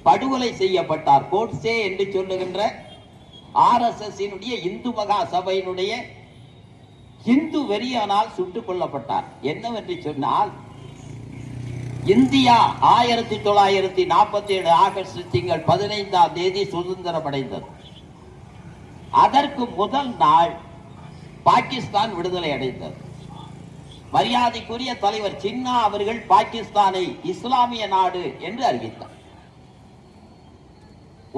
படுகொலை செய்யப்பட்டார். கோட்சே என்று சொல்லுகின்ற RSS இந்து மகா சபையினுடைய இந்து வெறியானால் சுட்டுக் கொல்லப்பட்டார். என்னவென்று சொன்னால், இந்தியா 1947 ஆகஸ்ட் திங்கள் 15ஆம் தேதி சுதந்திரம் அடைந்தது. அதற்கு முதல் நாள் பாகிஸ்தான் விடுதலை அடைந்தது. மரியாதைக்குரிய தலைவர் ஜின்னா அவர்கள் பாகிஸ்தானை இஸ்லாமிய நாடு என்று அறிவித்தார்.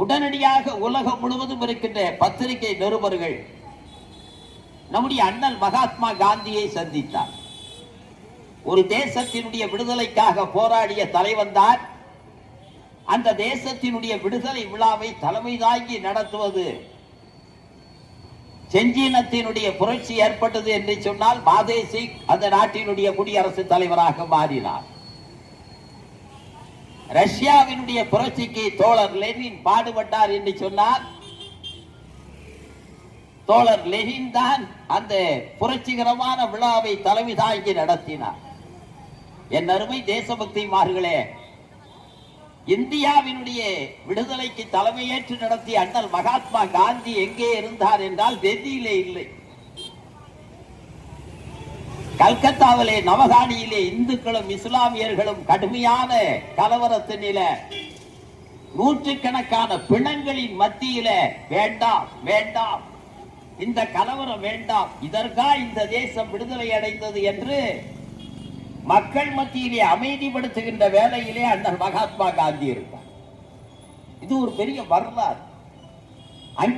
உடனடியாக உலகம் முழுவதும் இருக்கின்ற பத்திரிகை நிருபர்கள் நம்முடைய அண்ணல் மகாத்மா காந்தியை சந்தித்தார். ஒரு தேசத்தினுடைய விடுதலைக்காக போராடிய தலைவன் தான். அந்த தேசத்தினுடைய விடுதலை விழாவை தலைமை தாங்கி நடத்துவது, செஞ்சீனத்தினுடைய புரட்சி ஏற்பட்டது என்று சொன்னால் மாதேசி அந்த நாட்டினுடைய குடியரசுத் தலைவராக மாறினார். ரஷ்யாவினுடைய புரட்சிக்கு தோழர் லெனின் பாடுபட்டார் என்று சொன்னால் தோழர் லெனின் தான் அந்த புரட்சிகரமான விழாவை தலைமை தாங்கி நடத்தினார். என் அருமை தேசபக்திமார்களே, இந்தியாவினுடைய விடுதலைக்கு தலைமையேற்று நடத்திய அண்ணல் மகாத்மா காந்தி எங்கே இருந்தார் என்றால் டெல்லியிலே இல்லை. கல்கத்தாவிலே நவகாணியிலே இந்துக்களும் இஸ்லாமியர்களும் கடுமையான கலவரத்தினில நூற்றுக்கணக்கான பிணங்களின் மத்தியில வேண்டாம் வேண்டாம், இந்த கலவரம் வேண்டாம், இதற்கா இந்த தேசம் விடுதலை அடைந்தது என்று மக்கள் மத்தியிலே அமைதிப்படுத்துகின்ற வேலையிலே அண்ணல் மகாத்மா காந்தி இருந்தார். இது ஒரு பெரிய வரலாறு.